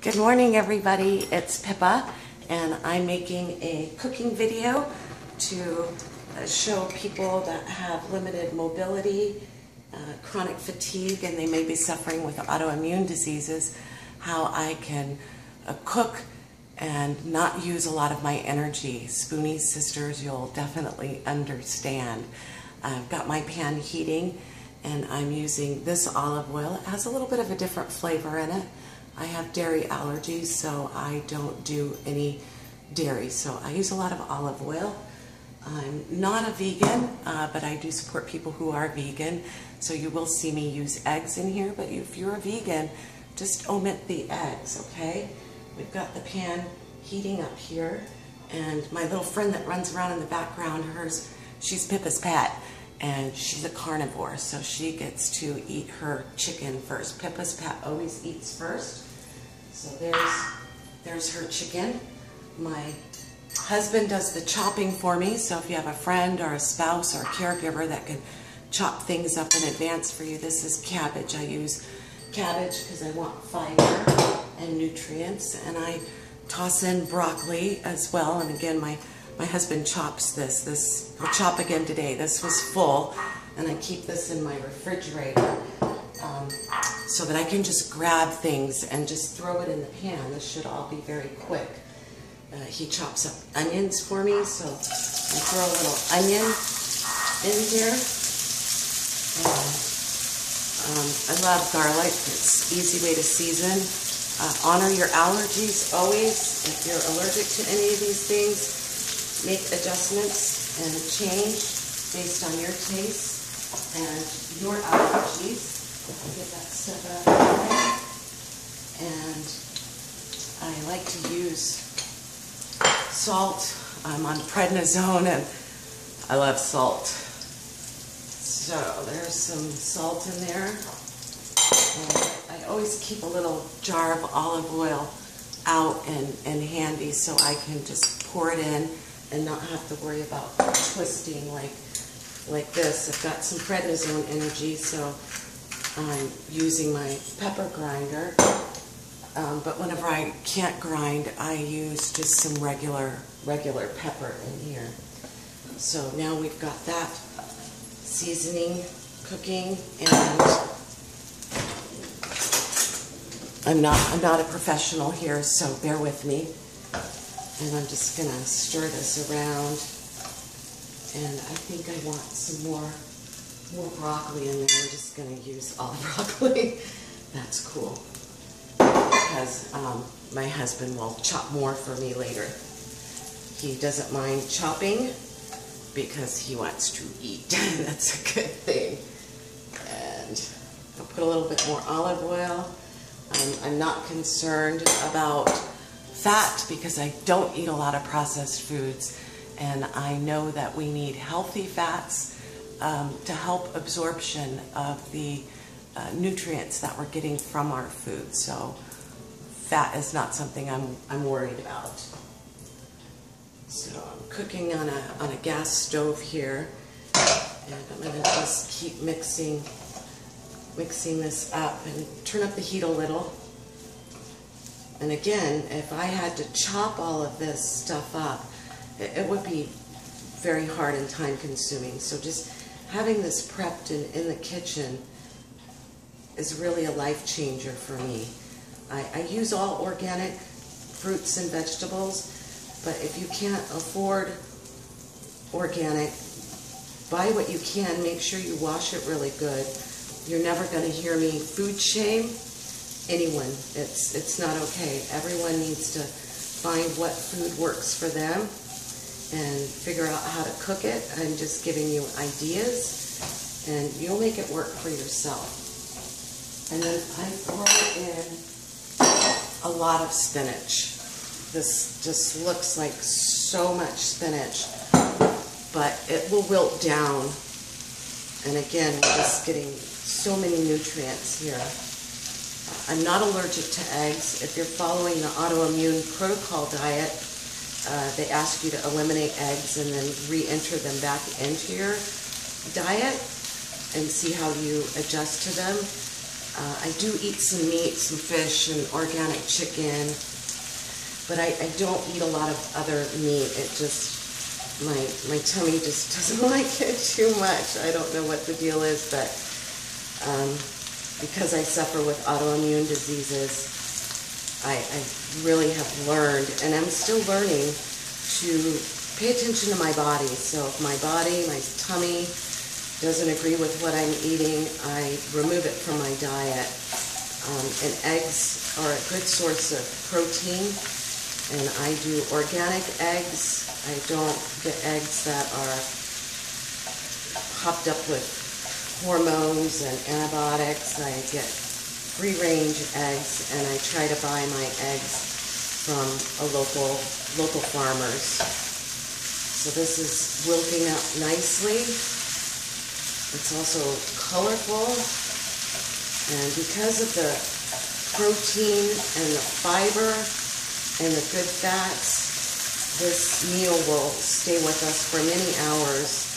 Good morning, everybody. It's Pippa, and I'm making a cooking video to show people that have limited mobility, chronic fatigue, and they may be suffering with autoimmune diseases, how I can cook and not use a lot of my energy. Spoonie sisters, you'll definitely understand. I've got my pan heating, and I'm using this olive oil. It has a little bit of a different flavor in it. I have dairy allergies, so I don't do any dairy, so I use a lot of olive oil. I'm not a vegan, but I do support people who are vegan, so you will see me use eggs in here, but if you're a vegan, just omit the eggs, okay? We've got the pan heating up here, and my little friend that runs around in the background, she's Pippa's pet, and she's a carnivore, so she gets to eat her chicken first. Pippa's pet always eats first. So there's her chicken. My husband does the chopping for me, so if you have a friend or a spouse or a caregiver that can chop things up in advance for you, this is cabbage. I use cabbage because I want fiber and nutrients, and I toss in broccoli as well. And again, my husband chops this. We'll chop again today. This was full, and I keep this in my refrigerator so that I can just grab things and just throw it in the pan. This should all be very quick. He chops up onions for me, so I throw a little onion in here. I love garlic. It's an easy way to season. Honor your allergies always. If you're allergic to any of these things, make adjustments and change based on your taste and your allergies. Get that stuff out of there. And I like to use salt. I'm on prednisone and I love salt. So there's some salt in there. And I always keep a little jar of olive oil out and handy so I can just pour it in and not have to worry about twisting like this. I've got some prednisone energy, so I'm using my pepper grinder. But whenever I can't grind, I use just some regular pepper in here. So now we've got that seasoning cooking, and I'm not a professional here, so bear with me. And I'm just gonna stir this around, and I think I want some more broccoli in there. We're just gonna use all broccoli. That's cool, because my husband will chop more for me later. He doesn't mind chopping because he wants to eat. That's a good thing. And I'll put a little bit more olive oil. I'm not concerned about fat because I don't eat a lot of processed foods, and I know that we need healthy fats to help absorption of the nutrients that we're getting from our food. So fat is not something I'm worried about. So I'm cooking on a gas stove here, and I'm going to just keep mixing this up and turn up the heat a little. And again, if I had to chop all of this stuff up, it would be very hard and time consuming. So just having this prepped in the kitchen is really a life changer for me. I use all organic fruits and vegetables, but if you can't afford organic, buy what you can. Make sure you wash it really good. You're never going to hear me food shame anyone. It's not okay. Everyone needs to find what food works for them and figure out how to cook it. I'm just giving you ideas, and you'll make it work for yourself. And then I throw in a lot of spinach. This just looks like so much spinach, but it will wilt down. And again, we're just getting so many nutrients here. I'm not allergic to eggs. If you're following the autoimmune protocol diet, they ask you to eliminate eggs and then re-enter them back into your diet and see how you adjust to them. I do eat some meat, some fish, and organic chicken, but I don't eat a lot of other meat. It just, my tummy just doesn't like it too much. I don't know what the deal is, but because I suffer with autoimmune diseases, I really have learned, and I'm still learning, to pay attention to my body. So if my body, my tummy, doesn't agree with what I'm eating, I remove it from my diet. And eggs are a good source of protein, and I do organic eggs. I don't get eggs that are hopped up with hormones and antibiotics. I get free-range eggs, and I try to buy my eggs from local farmers. So this is wilting up nicely. It's also colorful, and because of the protein and the fiber and the good fats, this meal will stay with us for many hours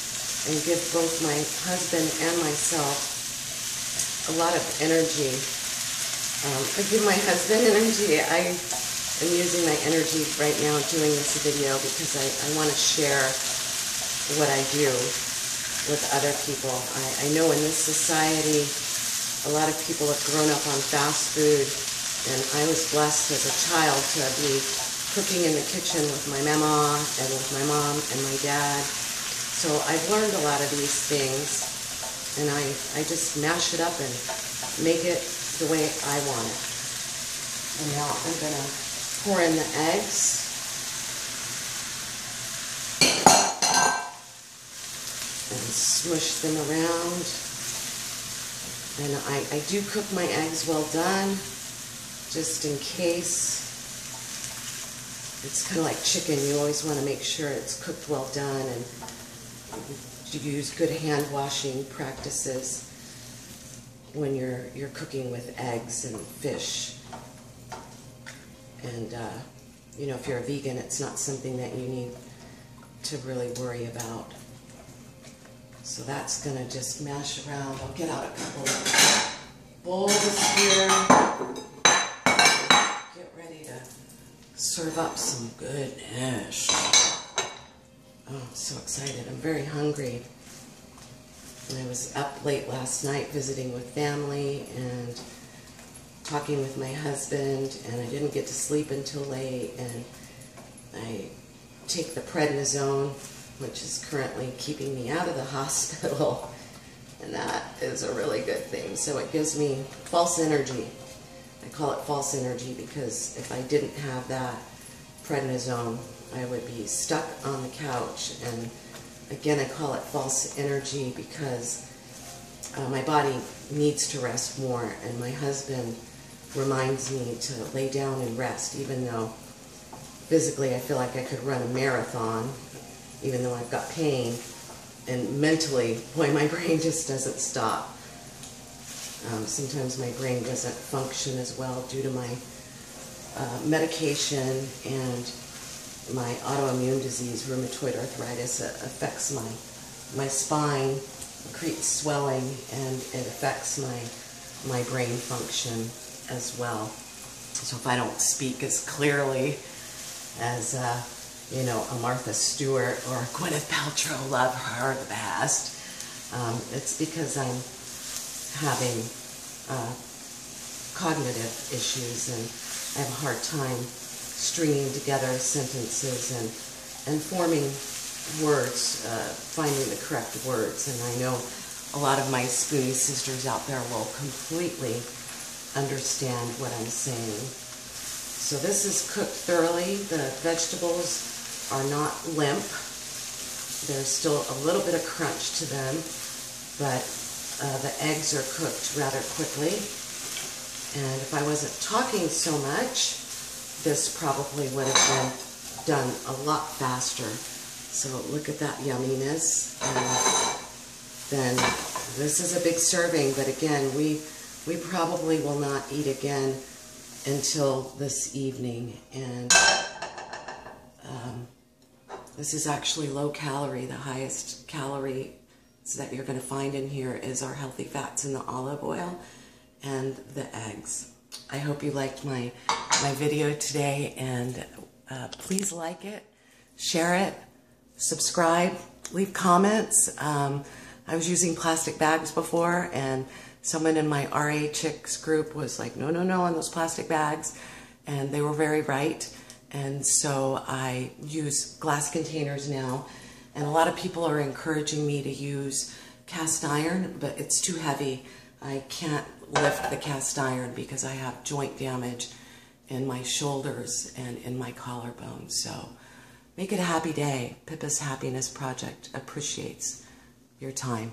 and give both my husband and myself a lot of energy. I give my husband energy. I am using my energy right now doing this video because I want to share what I do with other people. I know in this society, a lot of people have grown up on fast food, and I was blessed as a child to be cooking in the kitchen with my mama and with my mom and my dad. So I've learned a lot of these things, and I just mash it up and make it the way I want it. And now I'm gonna pour in the eggs. And smush them around. And I do cook my eggs well done, just in case. It's kind of like chicken. You always want to make sure it's cooked well done, and you use good hand washing practices when you're cooking with eggs and fish. And you know, if you're a vegan, it's not something that you need to really worry about. So that's going to just mash around. I'll get out a couple of bowls here. Get ready to serve up some good dish. Oh, I'm so excited. I'm very hungry. And I was up late last night visiting with family and talking with my husband, and I didn't get to sleep until late, and I take the prednisone, which is currently keeping me out of the hospital, and that is a really good thing. So it gives me false energy. I call it false energy because if I didn't have that prednisone, I would be stuck on the couch. And again, I call it false energy because my body needs to rest more, and my husband reminds me to lay down and rest, even though physically I feel like I could run a marathon, even though I've got pain, and mentally, boy, my brain just doesn't stop. Sometimes my brain doesn't function as well due to my medication, and my autoimmune disease, rheumatoid arthritis, affects my spine, creates swelling, and it affects my brain function as well. So if I don't speak as clearly as you know, a Martha Stewart or Gwyneth Paltrow, love her the best, it's because I'm having cognitive issues, and I have a hard time stringing together sentences and forming words, finding the correct words. And I know a lot of my Spoonie sisters out there will completely understand what I'm saying. So this is cooked thoroughly. The vegetables are not limp. There's still a little bit of crunch to them, but the eggs are cooked rather quickly. And if I wasn't talking so much, this probably would have been done a lot faster. So look at that yumminess. And then this is a big serving, but again, we probably will not eat again until this evening. And this is actually low calorie. The highest calorie that you're going to find in here is our healthy fats in the olive oil. and the eggs. I hope you liked my video today, and please like it, share it, subscribe, leave comments. I was using plastic bags before, and someone in my RA Chicks group was like, no, no, no on those plastic bags, and they were very right. And so I use glass containers now, and a lot of people are encouraging me to use cast iron, but it's too heavy. I can't lift the cast iron because I have joint damage in my shoulders and in my collarbone. So make it a happy day. Pippa's Happiness Project appreciates your time.